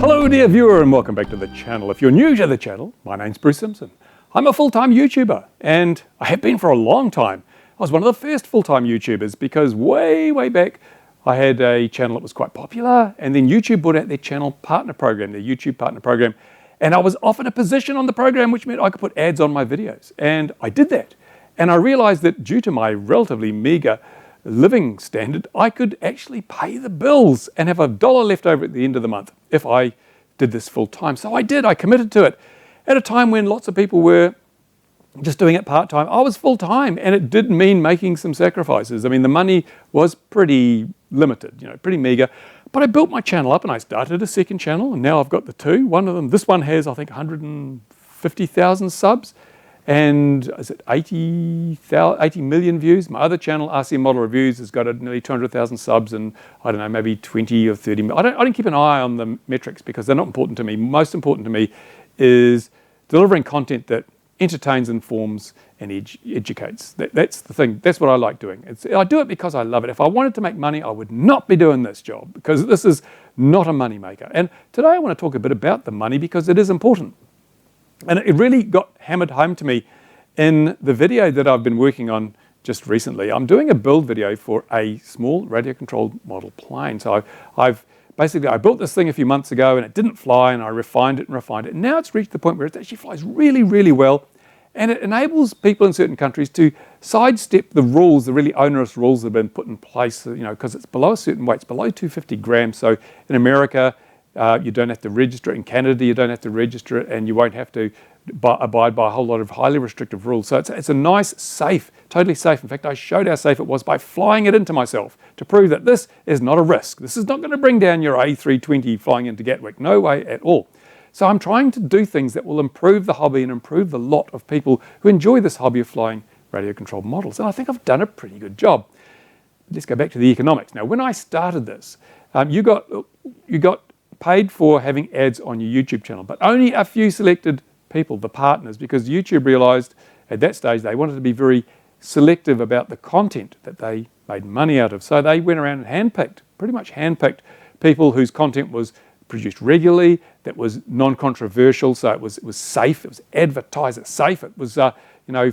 Hello dear viewer and welcome back to the channel. If you're new to the channel, my name's Bruce Simpson. I'm a full-time YouTuber and I have been for a long time. I was one of the first full-time YouTubers because way back I had a channel that was quite popular and then YouTube brought out their channel partner program, their YouTube partner program, and I was offered a position on the program which meant I could put ads on my videos, and I did that. And I realized that due to my relatively meager living standard, I could actually pay the bills and have $1 left over at the end of the month if I did this full time. So I did, I committed to it. At a time when lots of people were just doing it part-time, I was full-time, and it did mean making some sacrifices. I mean, the money was pretty limited, pretty meager, but I built my channel up and I started a second channel, and now I've got the two. One of them, this one has, I think, 150,000 subs, and is it 80 million views? My other channel, RC Model Reviews, has got nearly 200,000 subs and I don't know, maybe 20 or 30 million. I don't keep an eye on the metrics because they're not important to me. Most important to me is delivering content that entertains, informs, and educates. That's the thing. That's what I like doing. I do it because I love it. If I wanted to make money, I would not be doing this job because this is not a money maker. And today I want to talk a bit about the money because it is important. And it really got hammered home to me in the video that I've been working on just recently. I'm doing a build video for a small radio-controlled model plane. So I built this thing a few months ago and it didn't fly, and I refined it. And now it's reached the point where it actually flies really well. And it enables people in certain countries to sidestep the rules, the really onerous rules that have been put in place, because it's below a certain weight, it's below 250 grams. So in America, you don't have to register it. In Canada, you don't have to register it, and you won't have to abide by a whole lot of highly restrictive rules. So it's a nice, safe, totally safe. In fact, I showed how safe it was by flying it into myself to prove that this is not a risk. This is not going to bring down your A320 flying into Gatwick. No way at all. So I'm trying to do things that will improve the hobby and improve the lot of people who enjoy this hobby of flying radio-controlled models. And I think I've done a pretty good job. Let's go back to the economics. Now, when I started this, you got paid for having ads on your YouTube channel, but only a few selected people, the partners, because YouTube realized at that stage they wanted to be very selective about the content that they made money out of. So they went around and pretty much handpicked people whose content was produced regularly, that was non-controversial, so it was safe, it was advertiser safe, it was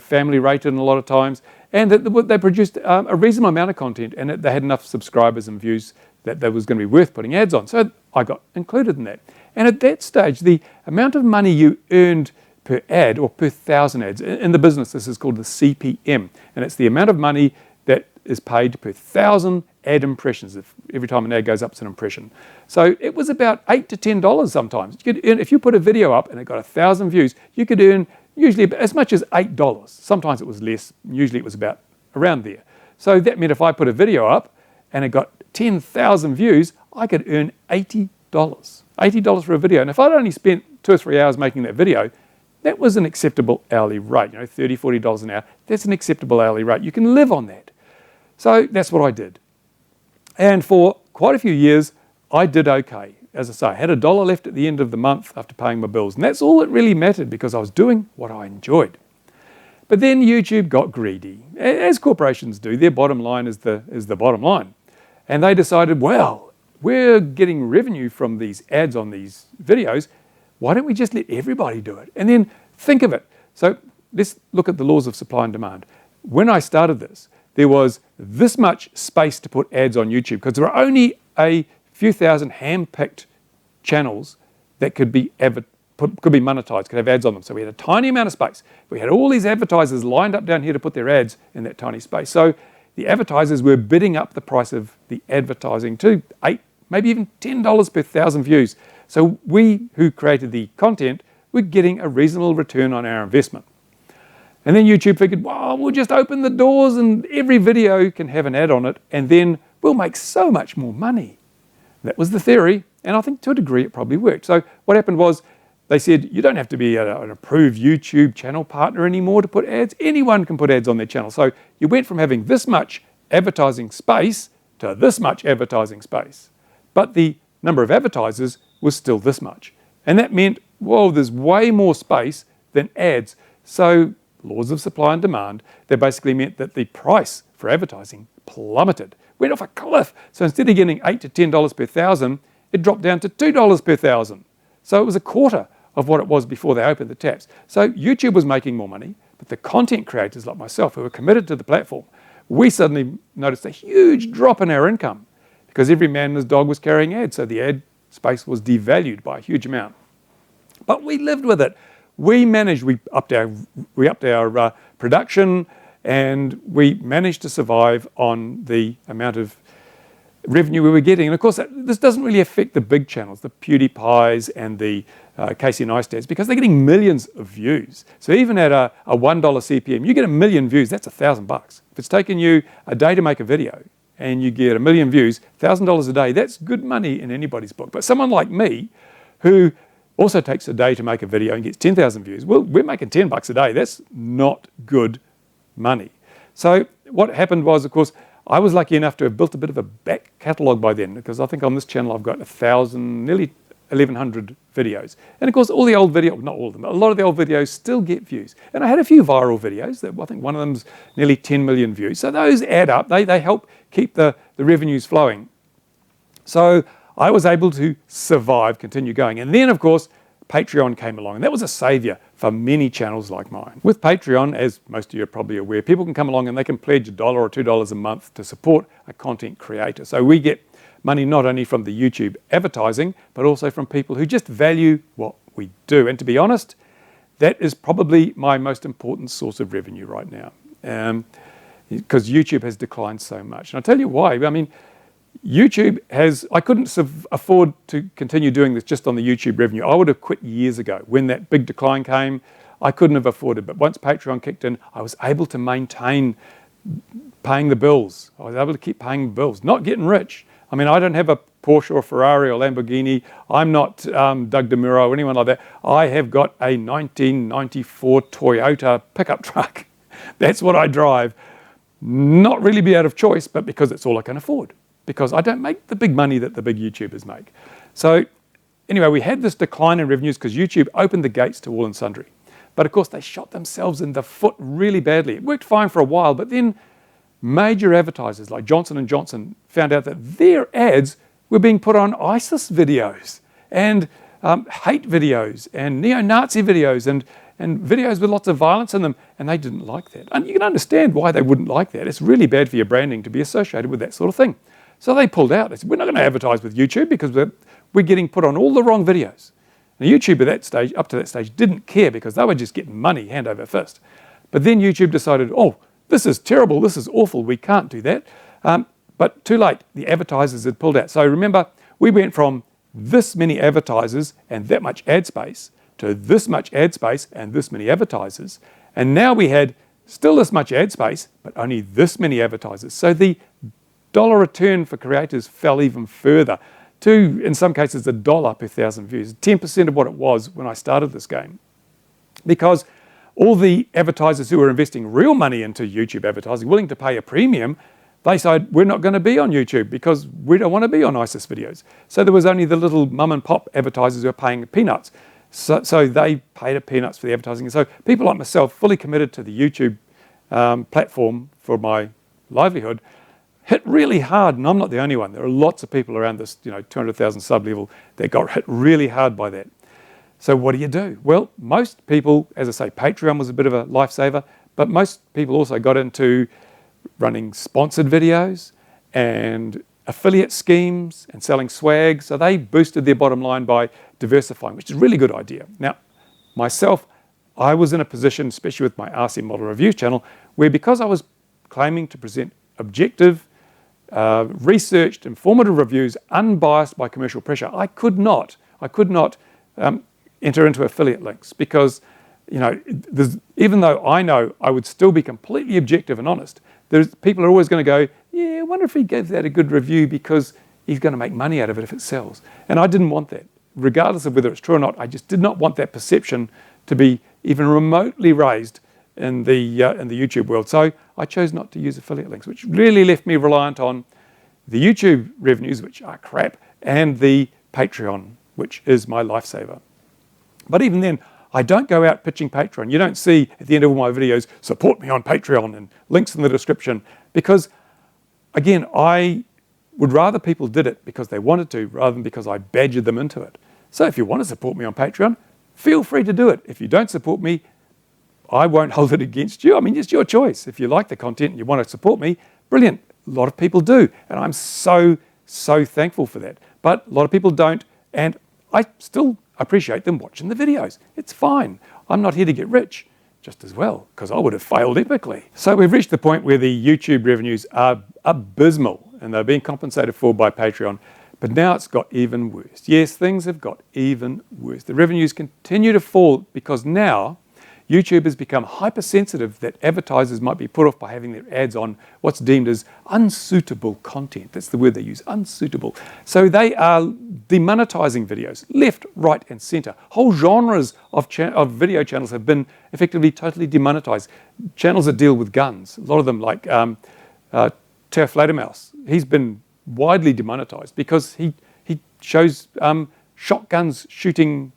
family rated a lot of times, and that they produced a reasonable amount of content, and they had enough subscribers and views that was going to be worth putting ads on. So I got included in that. And at that stage, the amount of money you earned per ad or per 1,000 ads, in the business this is called the CPM, and it's the amount of money that is paid per 1,000 ad impressions. Every time an ad goes up, it's an impression. So it was about $8 to $10 sometimes. You could earn, if you put a video up and it got 1,000 views, you could earn usually as much as $8. Sometimes it was less, usually it was about around there. So that meant if I put a video up and it got 10,000 views, I could earn $80. $80 for a video. And if I'd only spent 2 or 3 hours making that video, that was an acceptable hourly rate, $30, $40 an hour. That's an acceptable hourly rate. You can live on that. So that's what I did. And for quite a few years, I did okay. As I say, I had $1 left at the end of the month after paying my bills. And that's all that really mattered because I was doing what I enjoyed. But then YouTube got greedy, as corporations do. Their bottom line is the bottom line. And they decided, well, we're getting revenue from these ads on these videos. Why don't we just let everybody do it? And then think of it. So let's look at the laws of supply and demand. When I started this, there was this much space to put ads on YouTube because there were only a few thousand hand-picked channels that could be monetized, could have ads on them. So we had a tiny amount of space. We had all these advertisers lined up down here to put their ads in that tiny space. So the advertisers were bidding up the price of the advertising to $8, maybe even $10 per 1,000 views. So we who created the content were getting a reasonable return on our investment. And then YouTube figured, well, we'll just open the doors and every video can have an ad on it and then we'll make so much more money. That was the theory, and I think to a degree it probably worked. So what happened was they said, you don't have to be an approved YouTube channel partner anymore to put ads. Anyone can put ads on their channel. So you went from having this much advertising space to this much advertising space. But the number of advertisers was still this much. And that meant, whoa, there's way more space than ads. So laws of supply and demand, that basically meant that the price for advertising plummeted, went off a cliff. So instead of getting $8 to $10 per 1,000, it dropped down to $2 per thousand. So it was a quarter of what it was before they opened the taps. So YouTube was making more money, but the content creators like myself who were committed to the platform, we suddenly noticed a huge drop in our income because every man and his dog was carrying ads. So the ad space was devalued by a huge amount. But we lived with it. We managed, we upped our production, and we managed to survive on the amount of revenue we were getting. And of course, this doesn't really affect the big channels, the PewDiePies and the Casey Neistat's, because they're getting millions of views. So even at a $1 CPM, you get 1 million views, that's $1,000. If it's taken you a day to make a video and you get 1 million views, $1,000 a day, that's good money in anybody's book. But someone like me, who also takes a day to make a video and gets 10,000 views, well, we're making $10 a day. That's not good money. So what happened was, of course, I was lucky enough to have built a bit of a back catalogue by then, because I think on this channel I've got 1,000, nearly 1,100 videos. And of course, all the old videos, not all of them, but a lot of the old videos still get views. And I had a few viral videos that I think one of them's nearly 10 million views. So those add up. They help keep the revenues flowing. So I was able to survive, continue going. And then, of course, Patreon came along, and that was a savior for many channels like mine. With Patreon, as most of you are probably aware, people can come along and they can pledge $1 or $2 a month to support a content creator. So we get money not only from the YouTube advertising, but also from people who just value what we do. And to be honest, that is probably my most important source of revenue right now, because YouTube has declined so much. And I'll tell you why. I mean, YouTube I couldn't afford to continue doing this just on the YouTube revenue. I would have quit years ago. When that big decline came, I couldn't have afforded. But once Patreon kicked in, I was able to maintain paying the bills. I was able to keep paying the bills, not getting rich. I mean, I don't have a Porsche or Ferrari or Lamborghini. I'm not Doug DeMuro or anyone like that. I have got a 1994 Toyota pickup truck. That's what I drive. Not really be out of choice, but because it's all I can afford. Because I don't make the big money that the big YouTubers make. So anyway, we had this decline in revenues because YouTube opened the gates to all and sundry. But of course, they shot themselves in the foot really badly. It worked fine for a while, but then major advertisers like Johnson & Johnson found out that their ads were being put on ISIS videos and hate videos and neo-Nazi videos and videos with lots of violence in them, and they didn't like that. And you can understand why they wouldn't like that. It's really bad for your branding to be associated with that sort of thing. So they pulled out. They said, we're not going to advertise with YouTube because we're getting put on all the wrong videos. Now, YouTube at that stage, up to that stage, didn't care because they were just getting money hand over fist. But then YouTube decided, oh, this is terrible, this is awful, we can't do that. But too late, the advertisers had pulled out. So remember, we went from this many advertisers and that much ad space to this much ad space and this many advertisers. And now we had still this much ad space, but only this many advertisers. So the dollar return for creators fell even further to, in some cases, $1 per 1,000 views, 10% of what it was when I started this game. Because all the advertisers who were investing real money into YouTube advertising, willing to pay a premium, they said, we're not going to be on YouTube because we don't want to be on ISIS videos. So there was only the little mum and pop advertisers who were paying peanuts. So they paid a peanuts for the advertising. And so people like myself, fully committed to the YouTube platform for my livelihood, hit really hard, and I'm not the only one. There are lots of people around this 200,000 sub level that got hit really hard by that. So what do? Well, most people, as I say, Patreon was a bit of a lifesaver, but most people also got into running sponsored videos and affiliate schemes and selling swag. So they boosted their bottom line by diversifying, which is a really good idea. Now, myself, I was in a position, especially with my RC Model Reviews channel, where because I was claiming to present objective, researched, informative reviews, unbiased by commercial pressure, I could not enter into affiliate links because, even though I know I would still be completely objective and honest, people are always going to go, yeah, I wonder if he gave that a good review because he's going to make money out of it if it sells. And I didn't want that. Regardless of whether it's true or not, I just did not want that perception to be even remotely raised in the YouTube world. So I chose not to use affiliate links, which really left me reliant on the YouTube revenues, which are crap, and the Patreon, which is my lifesaver. But even then, I don't go out pitching Patreon. You don't see at the end of all my videos, support me on Patreon and links in the description, because again, I would rather people did it because they wanted to rather than because I badgered them into it. So if you want to support me on Patreon, feel free to do it. If you don't support me, I won't hold it against you. I mean, it's your choice. If you like the content and you want to support me, brilliant. A lot of people do. And I'm so thankful for that. But a lot of people don't. And I still appreciate them watching the videos. It's fine. I'm not here to get rich just as well, because I would have failed epically. So we've reached the point where the YouTube revenues are abysmal and they're being compensated for by Patreon. But now it's got even worse. Yes, things have got even worse. The revenues continue to fall because now YouTube has become hypersensitive that advertisers might be put off by having their ads on what's deemed as unsuitable content. That's the word they use, unsuitable. So they are demonetizing videos left, right, and center. Whole genres of video channels have been effectively totally demonetized. Channels that deal with guns, a lot of them like Teo Fledermaus, he's been widely demonetized because he shows shotguns shooting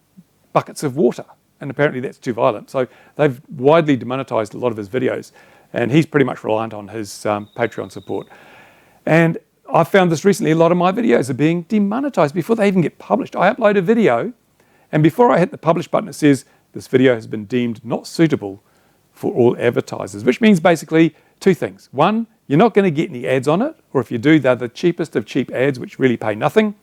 buckets of water. And apparently that's too violent. So they've widely demonetized a lot of his videos. And he's pretty much reliant on his Patreon support. And I found this recently, a lot of my videos are being demonetized before they even get published. I upload a video, and before I hit the publish button, it says, this video has been deemed not suitable for all advertisers, which means basically two things. One, you're not going to get any ads on it, or if you do, they're the cheapest of cheap ads, which really pay nothing.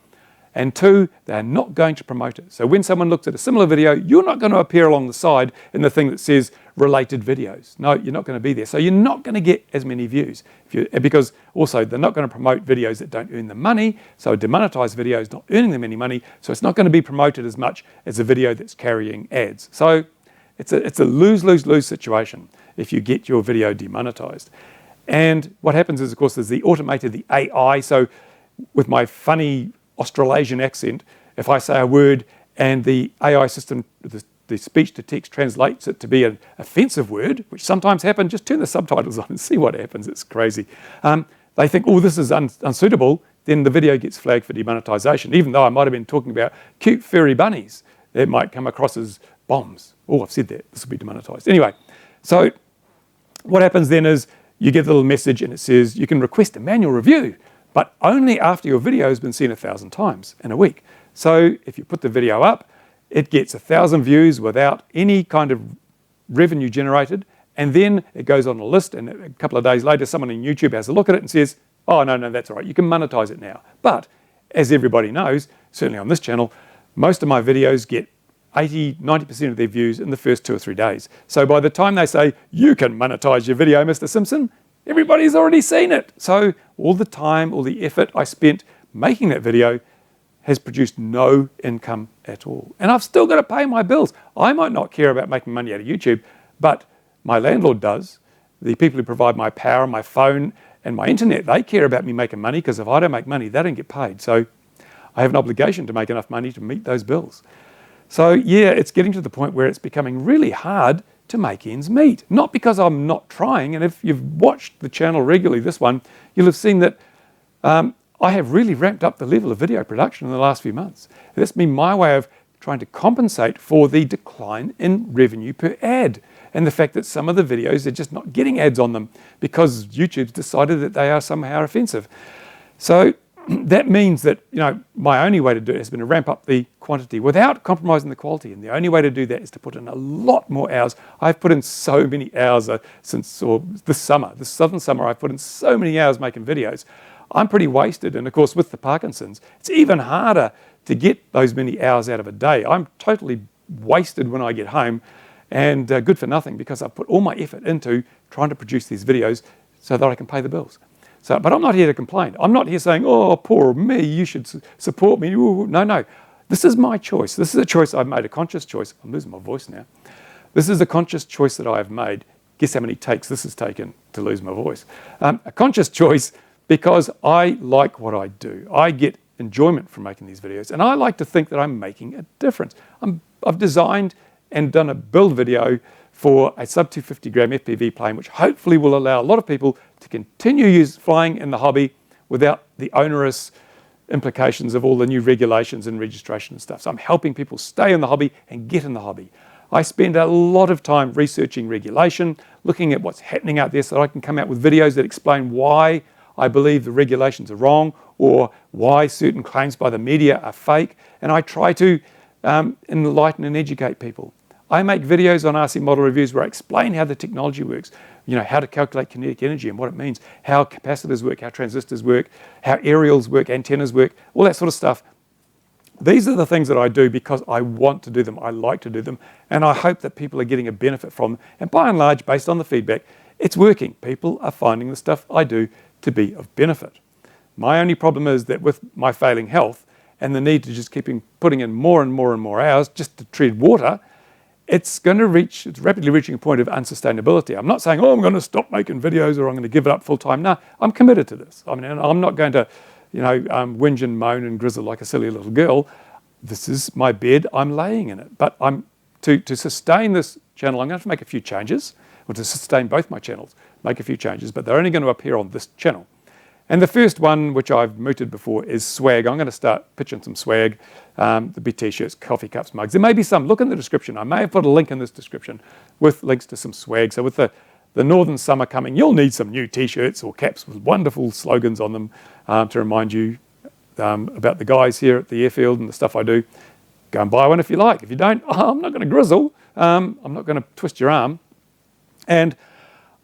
And two, they're not going to promote it. So when someone looks at a similar video, you're not going to appear along the side in the thing that says related videos. No, you're not going to be there. So you're not going to get as many views. Because also they're not going to promote videos that don't earn them money. So a demonetized video is not earning them any money. So it's not going to be promoted as much as a video that's carrying ads. So it's a lose-lose-lose situation if you get your video demonetized. And what happens is, of course, there's the automated, the AI. So with my funny Australasian accent, if I say a word and the AI system, the speech-to-text translates it to be an offensive word, which sometimes happens, just turn the subtitles on and see what happens. It's crazy. They think, oh, this is unsuitable, then the video gets flagged for demonetization, even though I might have been talking about cute furry bunnies. It might come across as bombs. Oh, I've said that. This will be demonetized. Anyway, so what happens then is you get a little message and it says you can request a manual review, but only after your video has been seen 1,000 times in a week. So if you put the video up, it gets 1,000 views without any kind of revenue generated, and then it goes on a list, and a couple of days later, someone in YouTube has a look at it and says, oh, no, that's all right, you can monetize it now. But as everybody knows, certainly on this channel, most of my videos get 80–90% of their views in the first 2 or 3 days. So by the time they say, you can monetize your video, Mr. Simpson, everybody's already seen it. So all the time, all the effort I spent making that video has produced no income at all. And I've still got to pay my bills. I might not care about making money out of YouTube, but my landlord does. The people who provide my power, my phone, and my internet, they care about me making money, because if I don't make money, they don't get paid. So I have an obligation to make enough money to meet those bills. So yeah, it's getting to the point where it's becoming really hard to make ends meet. Not because I'm not trying, and if you've watched the channel regularly, this one, you'll have seen that I have really ramped up the level of video production in the last few months. That's been my way of trying to compensate for the decline in revenue per ad, and the fact that some of the videos are just not getting ads on them because YouTube's decided that they are somehow offensive. So that means that, my only way to do it has been to ramp up the quantity without compromising the quality. And the only way to do that is to put in a lot more hours. I've put in so many hours since this summer, this southern summer, I've put in so many hours making videos. I'm pretty wasted. And of course, with the Parkinson's, it's even harder to get those many hours out of a day. I'm totally wasted when I get home, and good for nothing, because I've put all my effort into trying to produce these videos so that I can pay the bills. So, but I'm not here to complain. I'm not here saying, oh, poor me, you should support me. Ooh, no. This is my choice. This is a choice I've made, a conscious choice. I'm losing my voice now. This is a conscious choice that I've made. Guess how many takes this has taken to lose my voice? A conscious choice because I like what I do. I get enjoyment from making these videos, and I like to think that I'm making a difference. I've designed and done a build video for a sub 250 gram FPV plane, which hopefully will allow a lot of people to continue flying in the hobby without the onerous implications of all the new regulations and registration and stuff. So I'm helping people stay in the hobby and get in the hobby. I spend a lot of time researching regulation, looking at what's happening out there so that I can come out with videos that explain why I believe the regulations are wrong, or why certain claims by the media are fake, and I try to enlighten and educate people. I make videos on RC model reviews where I explain how the technology works, how to calculate kinetic energy and what it means, how capacitors work, how transistors work, how aerials work, antennas work, all that sort of stuff. These are the things that I do because I want to do them, I like to do them, and I hope that people are getting a benefit from them. And by and large, based on the feedback, it's working. People are finding the stuff I do to be of benefit. My only problem is that with my failing health and the need to just keep putting in more and more and more hours just to tread water, it's rapidly reaching a point of unsustainability. I'm not saying, I'm going to stop making videos or I'm going to give it up full time. No, I'm committed to this. I mean, I'm not going to, whinge and moan and grizzle like a silly little girl. This is my bed, I'm laying in it. But to sustain this channel, I'm going to have to make a few changes, or to sustain both my channels, make a few changes, but they're only going to appear on this channel. And the first one, which I've mooted before, is swag. I'm going to start pitching some swag. There'll be t-shirts, coffee cups, mugs. There may be some. Look in the description. I may have put a link in this description with links to some swag. So with the northern summer coming, you'll need some new t-shirts or caps with wonderful slogans on them to remind you about the guys here at the airfield and the stuff I do. Go and buy one if you like. If you don't, I'm not going to grizzle. I'm not going to twist your arm. And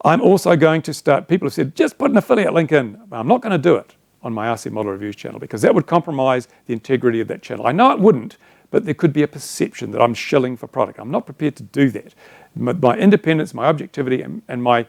I'm also going to start, people have said, just put an affiliate link in. I'm not going to do it on my RC Model Reviews channel because that would compromise the integrity of that channel. I know it wouldn't, but there could be a perception that I'm shilling for product. I'm not prepared to do that. My independence, my objectivity, and my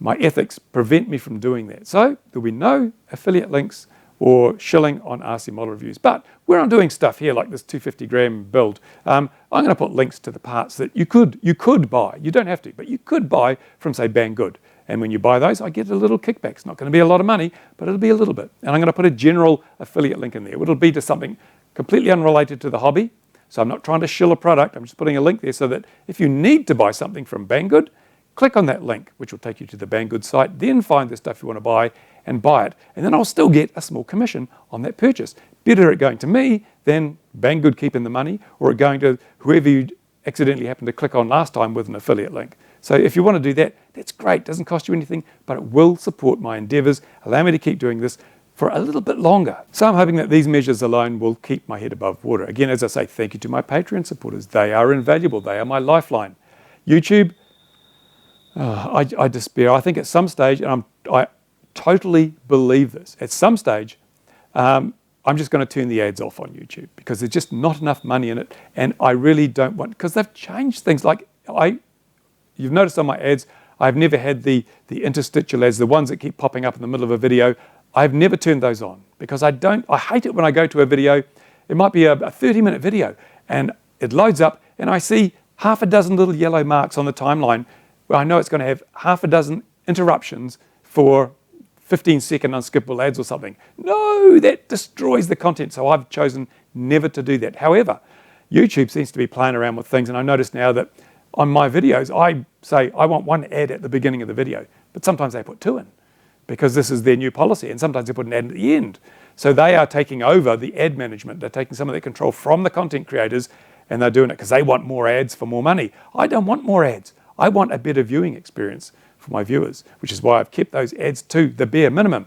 ethics prevent me from doing that. So there'll be no affiliate links or shilling on RC Model Reviews. But where I'm doing stuff here, like this 250 gram build, I'm going to put links to the parts that you could buy. You don't have to, but you could buy from, say, Banggood. And when you buy those, I get a little kickback. It's not going to be a lot of money, but it'll be a little bit. And I'm going to put a general affiliate link in there. It'll be to something completely unrelated to the hobby. So I'm not trying to shill a product. I'm just putting a link there so that if you need to buy something from Banggood, click on that link, which will take you to the Banggood site, then find the stuff you want to buy and buy it. And then I'll still get a small commission on that purchase. Better it going to me than Banggood keeping the money, or it going to whoever you accidentally happened to click on last time with an affiliate link. So if you want to do that, that's great. It doesn't cost you anything, but it will support my endeavors, allow me to keep doing this for a little bit longer. So I'm hoping that these measures alone will keep my head above water. Again, as I say, thank you to my Patreon supporters. They are invaluable. They are my lifeline. YouTube, I despair. I think at some stage, and I totally believe this, at some stage, I'm just going to turn the ads off on YouTube because there's just not enough money in it, and I really don't want, because they've changed things. Like you've noticed on my ads, I've never had the interstitial ads, the ones that keep popping up in the middle of a video. I've never turned those on because I hate it when I go to a video. It might be a 30-minute video and it loads up and I see half a dozen little yellow marks on the timeline where I know it's going to have half a dozen interruptions for 15-second unskippable ads or something. No, that destroys the content. So I've chosen never to do that. However, YouTube seems to be playing around with things, and I notice now that on my videos, I say I want one ad at the beginning of the video, but sometimes they put two in because this is their new policy, and sometimes they put an ad at the end. So they are taking over the ad management. They're taking some of that control from the content creators, and they're doing it because they want more ads for more money. I don't want more ads. I want a better viewing experience for my viewers, which is why I've kept those ads to the bare minimum.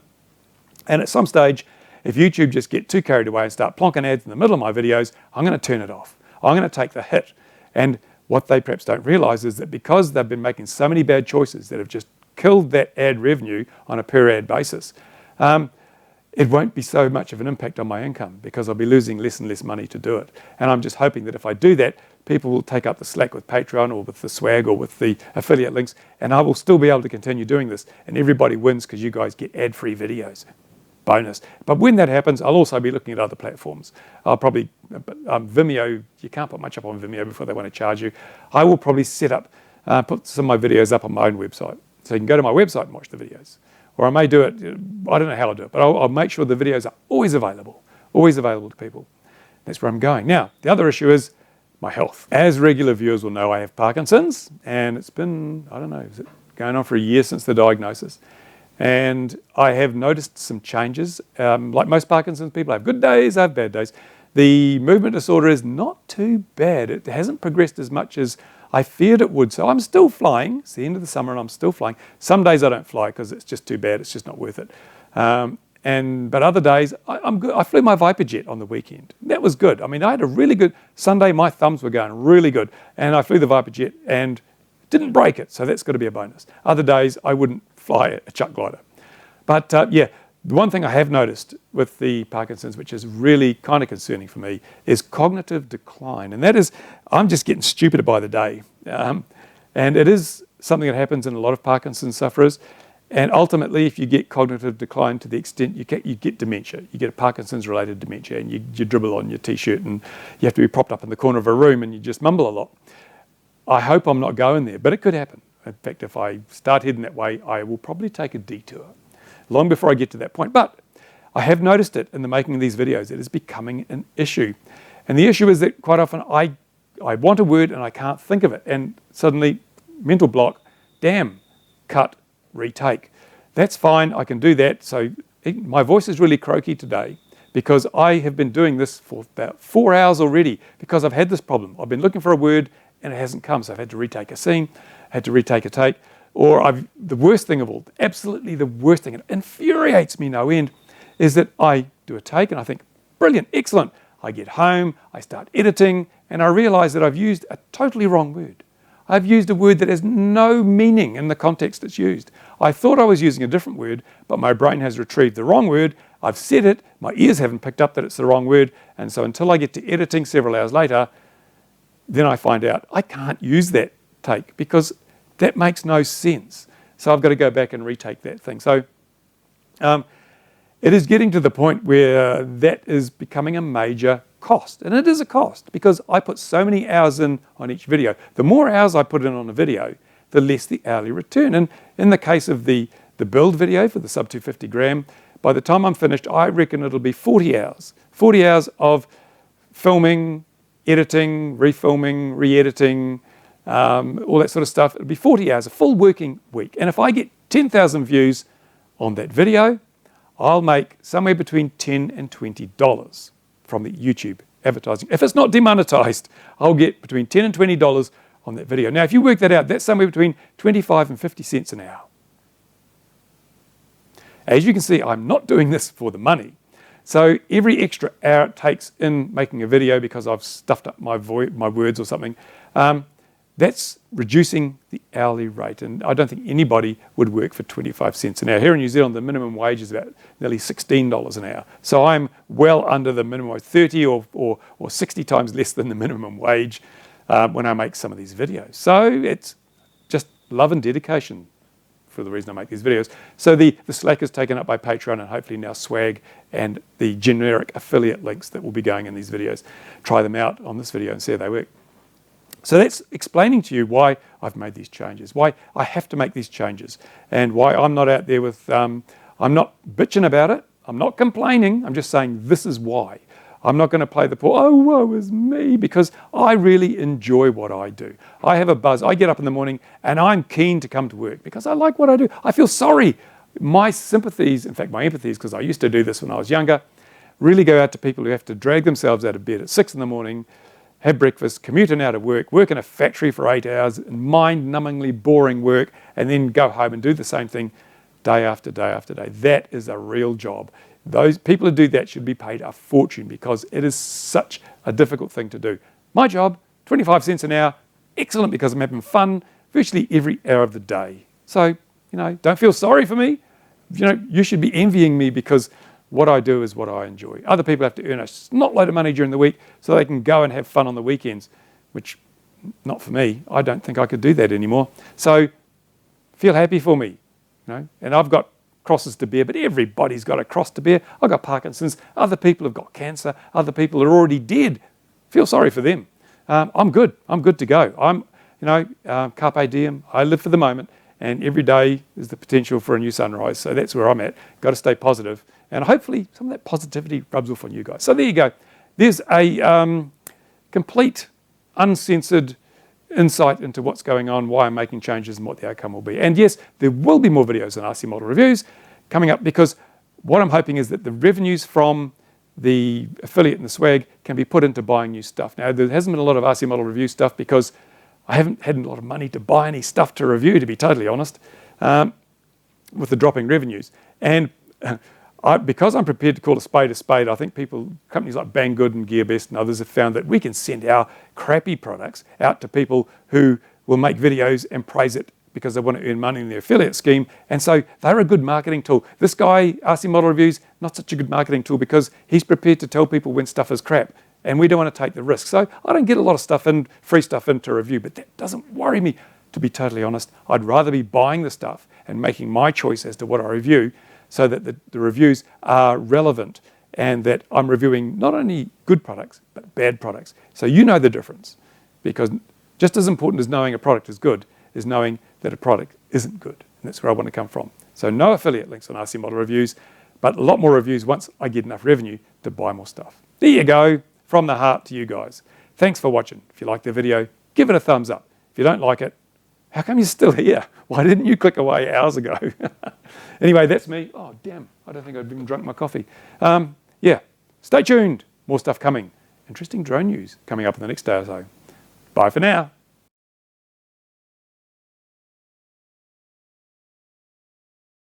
And at some stage, if YouTube just get too carried away and start plonking ads in the middle of my videos, I'm going to turn it off. I'm going to take the hit. And what they perhaps don't realize is that because they've been making so many bad choices that have just killed that ad revenue on a per ad basis, it won't be so much of an impact on my income because I'll be losing less and less money to do it. And I'm just hoping that if I do that, people will take up the slack with Patreon or with the swag or with the affiliate links, and I will still be able to continue doing this. And everybody wins because you guys get ad-free videos. Bonus. But when that happens, I'll also be looking at other platforms. I'll probably, Vimeo, you can't put much up on Vimeo before they want to charge you. I will probably set up, put some of my videos up on my own website. So you can go to my website and watch the videos. Or I may do it, I don't know how I'll do it, but I'll make sure the videos are always available to people. That's where I'm going. Now, the other issue is my health. As regular viewers will know, I have Parkinson's, and it's been, I don't know, is it going on for a year since the diagnosis? And I have noticed some changes. Like most Parkinson's people, I have good days, I have bad days. The movement disorder is not too bad. It hasn't progressed as much as I feared it would. So I'm still flying. It's the end of the summer and I'm still flying. Some days I don't fly because it's just too bad. It's just not worth it. But other days I'm good. I flew my Viper jet on the weekend. That was good. I mean, I had a really good Sunday. My thumbs were going really good. And I flew the Viper jet and didn't break it. So that's got to be a bonus. Other days I wouldn't fly a chuck glider. But yeah, the one thing I have noticed with the Parkinson's, which is really kind of concerning for me, is cognitive decline. And that is, I'm just getting stupider by the day. And it is something that happens in a lot of Parkinson's sufferers. And ultimately, if you get cognitive decline to the extent you get dementia, you get a Parkinson's-related dementia, and you dribble on your T-shirt, and you have to be propped up in the corner of a room, and you just mumble a lot. I hope I'm not going there, but it could happen. In fact, if I start heading that way, I will probably take a detour long before I get to that point. But I have noticed it in the making of these videos. It is becoming an issue. And the issue is that quite often I want a word and I can't think of it. And suddenly, mental block, damn, cut, retake. That's fine, I can do that. So my voice is really croaky today because I have been doing this for about 4 hours already because I've had this problem. I've been looking for a word and it hasn't come. So I've had to retake a scene, had to retake a take. Or the worst thing of all, absolutely the worst thing, it infuriates me no end, is that I do a take and I think, brilliant, excellent. I get home, I start editing, and I realize that I've used a totally wrong word. I've used a word that has no meaning in the context it's used. I thought I was using a different word, but my brain has retrieved the wrong word. I've said it, my ears haven't picked up that it's the wrong word, and so until I get to editing several hours later, then I find out I can't use that take because that makes no sense. So I've got to go back and retake that thing. So it is getting to the point where that is becoming a major cost. And it is a cost because I put so many hours in on each video. The more hours I put in on a video, the less the hourly return. And in the case of the build video for the sub 250 gram, by the time I'm finished, I reckon it'll be 40 hours. 40 hours of filming, editing, refilming, re-editing, all that sort of stuff. It'll be 40 hours, a full working week. And if I get 10,000 views on that video, I'll make somewhere between $10 and $20 from the YouTube advertising. If it's not demonetized, I'll get between $10 and $20 on that video. Now, if you work that out, that's somewhere between 25 and 50 cents an hour. As you can see, I'm not doing this for the money. So every extra hour it takes in making a video because I've stuffed up my words or something, that's reducing the hourly rate. And I don't think anybody would work for 25 cents an hour. Here in New Zealand, the minimum wage is about nearly $16 an hour. So I'm well under the minimum wage, 30 or 60 times less than the minimum wage when I make some of these videos. So it's just love and dedication for the reason I make these videos. So the slack is taken up by Patreon and hopefully now Swag and the generic affiliate links that will be going in these videos. Try them out on this video and see how they work. So that's explaining to you why I've made these changes, why I have to make these changes, and why I'm not out there with, I'm not bitching about it, I'm not complaining, I'm just saying this is why. I'm not going to play the poor, oh, woe is me, because I really enjoy what I do. I have a buzz. I get up in the morning and I'm keen to come to work because I like what I do. I feel sorry. My sympathies, in fact, my empathies, because I used to do this when I was younger, really go out to people who have to drag themselves out of bed at 6 in the morning, have breakfast, commute in out of work in a factory for 8 hours, mind-numbingly boring work, and then go home and do the same thing day after day after day. That is a real job. Those people who do that should be paid a fortune because it is such a difficult thing to do. My job, 25 cents an hour, excellent because I'm having fun virtually every hour of the day. So, don't feel sorry for me. You should be envying me because what I do is what I enjoy. Other people have to earn a snotload of money during the week so they can go and have fun on the weekends, which, not for me. I don't think I could do that anymore. So, feel happy for me. And I've got crosses to bear, but everybody's got a cross to bear. I've got Parkinson's. Other people have got cancer. Other people are already dead. Feel sorry for them. I'm good. I'm good to go. Carpe diem. I live for the moment, and every day is the potential for a new sunrise. So that's where I'm at. Got to stay positive. And hopefully some of that positivity rubs off on you guys. So there you go. There's a complete, uncensored insight into what's going on, why I'm making changes and what the outcome will be. And yes, there will be more videos on RC Model Reviews coming up because what I'm hoping is that the revenues from the affiliate and the swag can be put into buying new stuff. Now, there hasn't been a lot of RC Model Review stuff because I haven't had a lot of money to buy any stuff to review, to be totally honest, with the dropping revenues. And because I'm prepared to call a spade, I think companies like Banggood and GearBest and others have found that we can send our crappy products out to people who will make videos and praise it because they want to earn money in their affiliate scheme. And so they're a good marketing tool. This guy, RC Model Reviews, not such a good marketing tool because he's prepared to tell people when stuff is crap. And we don't want to take the risk. So I don't get a lot of stuff in, free stuff in to review, but that doesn't worry me, to be totally honest. I'd rather be buying the stuff and making my choice as to what I review so that the reviews are relevant and that I'm reviewing not only good products, but bad products. So you know the difference, because just as important as knowing a product is good is knowing that a product isn't good. And that's where I want to come from. So no affiliate links on RC Model Reviews, but a lot more reviews once I get enough revenue to buy more stuff. There you go, from the heart to you guys. Thanks for watching. If you like the video, give it a thumbs up. If you don't like it, how come you're still here? Why didn't you click away hours ago? Anyway, that's me. Oh, damn, I don't think I've even drunk my coffee. Yeah, stay tuned. More stuff coming. Interesting drone news coming up in the next day or so. Bye for now.